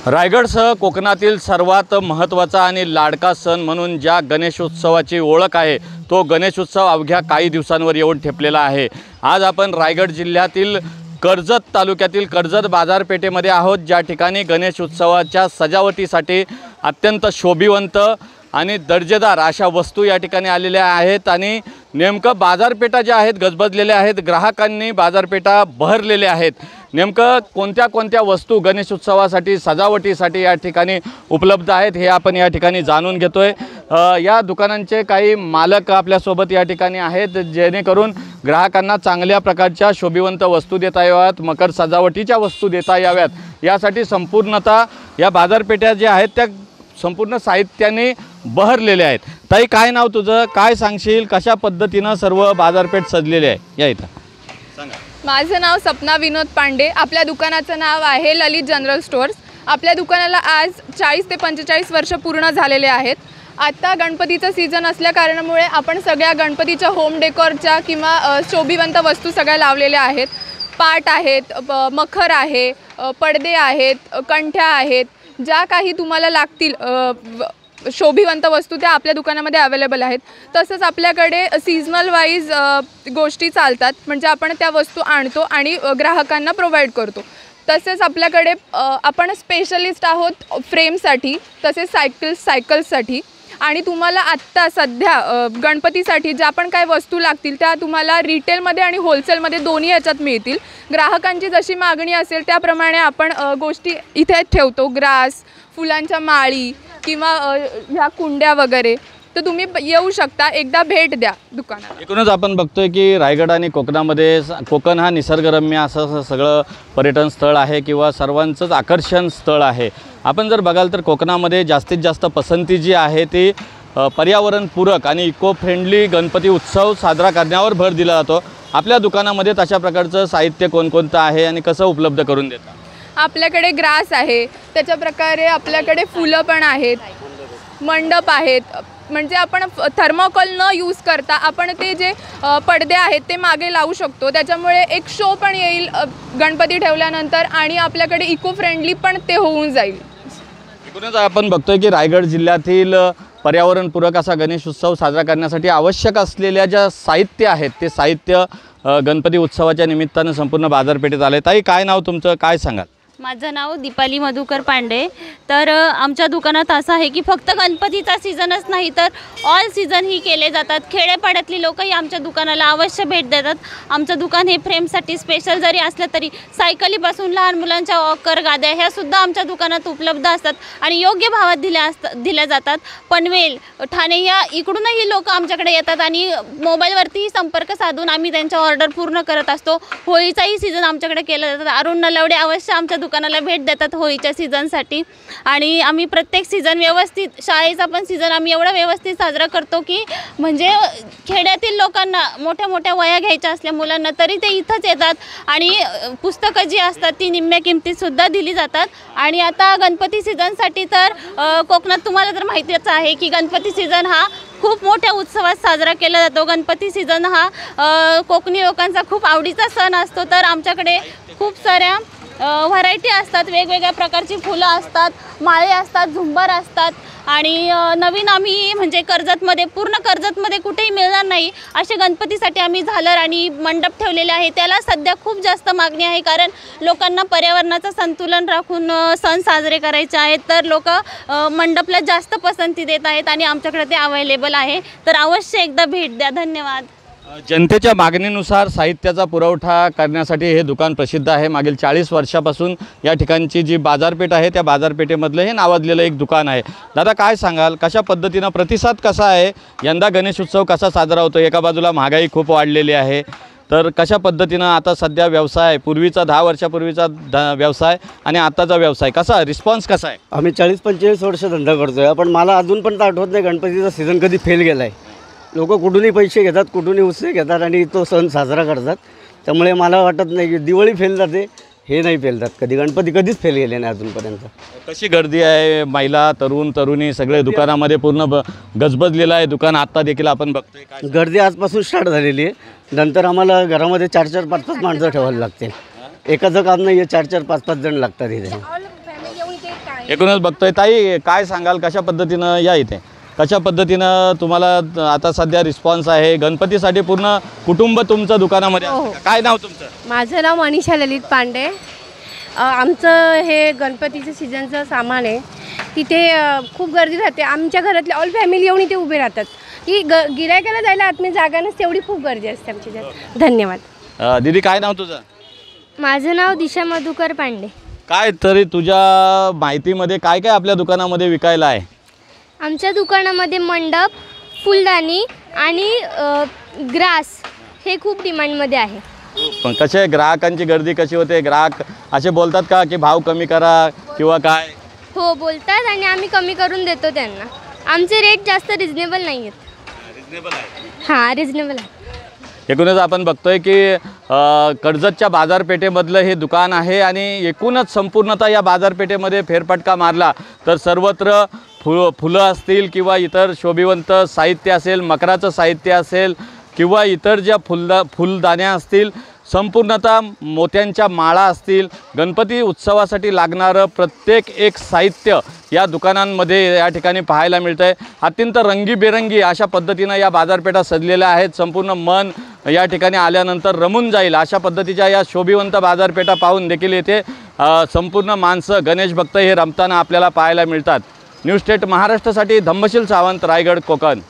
रायगडसह कोकणातील सर्वात महत्त्वाचा आणि लाडका सण म्हणून ज्या गणेशोत्सवाची ओळख आहे तो गणेशोत्सव अवघ्या काही दिवसांवर येऊन ठेपलेला आहे। आज आपण रायगड जिल्ह्यातील कर्जत तालुक्यातील कर्जत बाजारपेठेमध्ये आहोत, ज्या ठिकाणी गणेशोत्सवाच्या सजावटीसाठी अत्यंत शोभिवंत आणि दर्जेदार अशा वस्तू या ठिकाणी आलेल्या आहेत आणि नेमकं बाजारपेठा ज्या आहेत गजबजलेल्या आहेत, ग्राहकांनी बाजारपेठा बहरलेल्या आहेत। नेमकं कोणत्या वस्तू गणेशोत्सवासाठी सजावटीसाठी या ठिकाणी उपलब्ध आहेत हे आपण या ठिकाणी जाणून घेतोय। या दुकानांचे काही मालक आपल्यासोबत या ठिकाणी आहेत, जेणेकरून ग्राहकांना चांगल्या प्रकारच्या शोभिवंत वस्तू देता याव्यात, मकर सजावटीच्या वस्तू देता याव्यात यासाठी संपूर्णतः या बाजारपेठा ज्या आहेत त्या संपूर्ण साहित्याने बहरलेले आहेत। ताई, काय नाव तुझं, काय सांगशील, कशा पद्धतीनं सर्व बाजारपेठ सजलेली आहे या इथं सांगा। माझं नाव सपना विनोद पांडे। आपल्या दुकानाचं नाव आहे ललित जनरल स्टोअर्स। आपल्या दुकानाला आज 40 ते 45 वर्ष पूर्ण झालेले आहेत। आता गणपतीचं सीझन असल्या कारणामुळे आपण सगळ्या गणपतीच्या होम डेकोरच्या किंवा शोभिवंत वस्तू सगळ्या लावलेल्या आहेत। पाट आहेत, मखर आहे, पडदे आहेत, कंठ्या आहेत, ज्या काही तुम्हाला लागतील शोभिवंत वस्तू त्या आपल्या दुकानामध्ये अवेलेबल आहेत। तसंच आपल्याकडे सीजनल वाईज गोष्टी चालतात, म्हणजे आपण त्या वस्तू आणतो आणि ग्राहकांना प्रोव्हाइड करतो। तसेच आपल्याकडे आपण स्पेशलिस्ट आहोत फ्रेमसाठी, तसेच सायकल्ससाठी। आणि तुम्हाला आत्ता सध्या गणपतीसाठी ज्या पण काय वस्तू लागतील त्या तुम्हाला रिटेलमध्ये आणि होलसेलमध्ये दोन्ही याच्यात मिळतील। ग्राहकांची जशी मागणी असेल त्याप्रमाणे आपण गोष्टी इथे ठेवतो, ग्रास, फुलांच्या माळी किंवा ह्या कुंड्या वगैरे। तर तुम्ही येऊ शकता, एकदा भेट द्या दुकानात। एकूणच आपण बघतोय की रायगड आणि कोकणामध्ये कोकण हा निसर्गरम्य असं सगळं पर्यटन स्थळ आहे किंवा सर्वांचंच आकर्षण स्थळ आहे। आपण जर बघाल तर कोकणामध्ये जास्तीत जास्त पसंती जी आहे ती पर्यावरणपूरक आणि इको फ्रेंडली गणपती उत्सव साजरा करण्यावर भर दिला जातो। आपल्या दुकानामध्ये तशा प्रकारचं साहित्य कोणकोणतं आहे आणि कसं उपलब्ध करून देतात? आपल्याकडे ग्रास आहे, त्याच्या प्रकारे आपल्याकडे फुलं पण आहेत, मंडप आहेत, म्हणजे आपण थर्मोकॉल न यूज करता आपण ते जे पडदे आहेत ते मागे लावू शकतो। त्याच्यामुळे एक शो पण येईल गणपती ठेवल्यानंतर आणि आपल्याकडे इको फ्रेंडली पण ते होऊन जाईल। एकूणच आपण बघतोय की रायगड जिल्ह्यातील पर्यावरणपूरक असा गणेशोत्सव साजरा करण्यासाठी आवश्यक असलेल्या ज्या साहित्य आहेत ते साहित्य गणपती उत्सवाच्या निमित्तानं संपूर्ण बाजारपेठेत आले। ताई, काय नाव तुमचं, काय सांगाल? माझं नाव दीपाली मधुकर पांडे। तर आमच्या दुकानात असं आहे की फक्त गणपतीचा सीझनच नाही तर ऑल सीझन ही केले जातात। खेडेपाड्यातली लोकही आमच्या दुकानाला अवश्य भेट देतात। आमचं दुकान हे फ्रेमसाठी स्पेशल जरी असलं तरी सायकलीपासून लहान मुलांच्या वॉकर, गाद्या ह्या सुद्धा आमच्या दुकानात उपलब्ध असतात आणि योग्य भावात दिल्या जातात। पनवेल, ठाणे या इकडूनही लोक आमच्याकडे येतात आणि मोबाईलवरतीही संपर्क साधून आम्ही त्यांच्या ऑर्डर पूर्ण करत असतो। होळीचाही सीझन आमच्याकडे केला जातात। अरुण नलवडे अवश्य आमच्या दुकानाला भेट देतात होळीच्या सीझनसाठी आणि आम्ही प्रत्येक सीझन व्यवस्थित, शाळेचा पण सीझन आम्ही एवढा व्यवस्थित साजरा करतो की म्हणजे खेड्यातील लोकांना मोठ्या वया घ्यायच्या असल्या मुलांना तरी ते इथंच येतात आणि पुस्तकं जी असतात ती निम्म्या किमतीतसुद्धा दिली जातात। आणि आता गणपती सीझनसाठी तर कोकणात तुम्हाला तर माहितीच आहे की गणपती सीझन हा खूप मोठ्या उत्सवात साजरा केला जातो। गणपती सीझन हा कोकणी लोकांचा खूप आवडीचा सण असतो। तर आमच्याकडे खूप साऱ्या व्हरायटी असतात, वेगवेगळ्या प्रकारची फुलं असतात, माळे असतात, झुंबर असतात आणि नवीन आम्ही म्हणजे पूर्ण कर्जतमध्ये कुठेही मिळणार नाही असे गणपतीसाठी आम्ही झालर आणि मंडप ठेवलेले आहे। त्याला सध्या खूप जास्त मागणी आहे, कारण लोकांना पर्यावरणाचं संतुलन राखून सण साजरे करायचे आहेत। तर लोक मंडपला जास्त पसंती देत आहेत आणि आमच्याकडे ते अवेलेबल आहे। तर अवश्य एकदा भेट द्या। धन्यवाद। जनतेच्या मागणीनुसार साहित्याचा पुरवठा करण्यासाठी हे दुकान प्रसिद्ध आहे। मागील 40 वर्षापासून या ठिकाणची जी बाजारपेठ आहे त्या बाजारपेठेमधलं हे नावाजलेलं एक दुकान आहे। दादा, काय सांगाल, कशा पद्धतीनं प्रतिसाद कसा आहे, यंदा गणेशोत्सव कसा साजरा होतो? एका बाजूला महागाई खूप वाढलेली आहे, तर कशा पद्धतीनं आता सध्या व्यवसाय, पूर्वीचा 10 वर्षापूर्वीचा व्यवसाय आणि आत्ताचा व्यवसाय कसा, रिस्पॉन्स कसा आहे? आम्ही 40-45 वर्ष धंदा करतोय, पण मला अजून पण आठवत नाही गणपतीचा सीझन कधी फेल गेला आहे। लोक कुठूनही पैसे घेतात, कुठूनही उत्सव घेतात आणि तो सण साजरा करतात। त्यामुळे मला वाटत नाही की दिवाळी फेल जाते, हे नाही फेल जात कधी, गणपती कधीच फेल गेले नाही अजूनपर्यंत। कशी गर्दी आहे, महिला, तरुणी सगळे दुकानामध्ये पूर्ण गजबजलेलं आहे दुकान आत्ता देखील आपण बघतोय। गर्दी आजपासून स्टार्ट झालेली आहे। नंतर आम्हाला घरामध्ये 4-4, 5-5 माणसं ठेवायला लागते। एकाचं काम नाही आहे, 4-4, 5-5 जण लागतात इथे। एकूणच बघतोय. ताई, काय सांगाल, कशा पद्धतीनं या इथे कशा पद्धतीनं तुम्हाला आता सध्या रिस्पॉन्स आहे? गणपतीसाठी पूर्ण कुटुंब तुमचं दुकानामध्ये असतं का? काय नाव तुमचं? माझं नाव मनीषा ललित पांडे. आमचं हे गणपतीचं सीझनचं सामान आहे. तिथे खूप गर्दी राहते. आमच्या घरातले ऑल फॅमिली येऊन इथे उभे राहतात की गिरायकाला जायला आतमध्ये जागा नसते, तेवढी खूप गर्दी असते आमच्या इथे. धन्यवाद. दीदी, काय नाव तुझं? माझं नाव दिशा मधुकर पांडे. काय तरी तुझ्या माहितीमध्ये काय काय आपल्या दुकानामध्ये विकायला आहे? आमच्या दुकानामध्ये मंडप, फुलदाणी आणि ग्रास हे खूप डिमांडमध्ये आहे. पण कसे ग्राहकांची गर्दी कशी होते? ग्राहक असे बोलतात का की भाव कमी करा किंवा काय? हो बोलतात आणि आम्ही कमी करून देतो त्यांना. आमचे रेट जास्त रिजनेबल नाही आहेत. हां, रिजनेबल आहे. एकूणच आपण बघतोय की कर्जतच्या बाजारपेठेमधलं हे दुकान आहे आणि एकूणच संपूर्णतः या बाजारपेठेमध्ये फेरफटका मारला तर सर्वत्र फुलं असतील किंवा इतर शोभिवंत साहित्य असेल, मकराचं साहित्य असेल किंवा इतर ज्या फुलदाण्या असतील, संपूर्णतः मोत्यांच्या माळा असतील, गणपती उत्सवासाठी लागणारं प्रत्येक एक साहित्य या दुकानांमध्ये या ठिकाणी पाहायला मिळतं आहे. अत्यंत रंगीबेरंगी अशा पद्धतीनं या बाजारपेठा सजलेल्या आहेत. संपूर्ण मन या ठिकाणी आल्यानंतर रमून जाईल अशा पद्धतीच्या या शोभिवंत बाजारपेठा पाहून देखील येथे संपूर्ण माणसं, गणेश भक्त हे रमताना आपल्याला पाहायला मिळतात. न्यूज स्टेट महाराष्ट्रासाठी धम्मशील सावंत, रायगड, कोकण.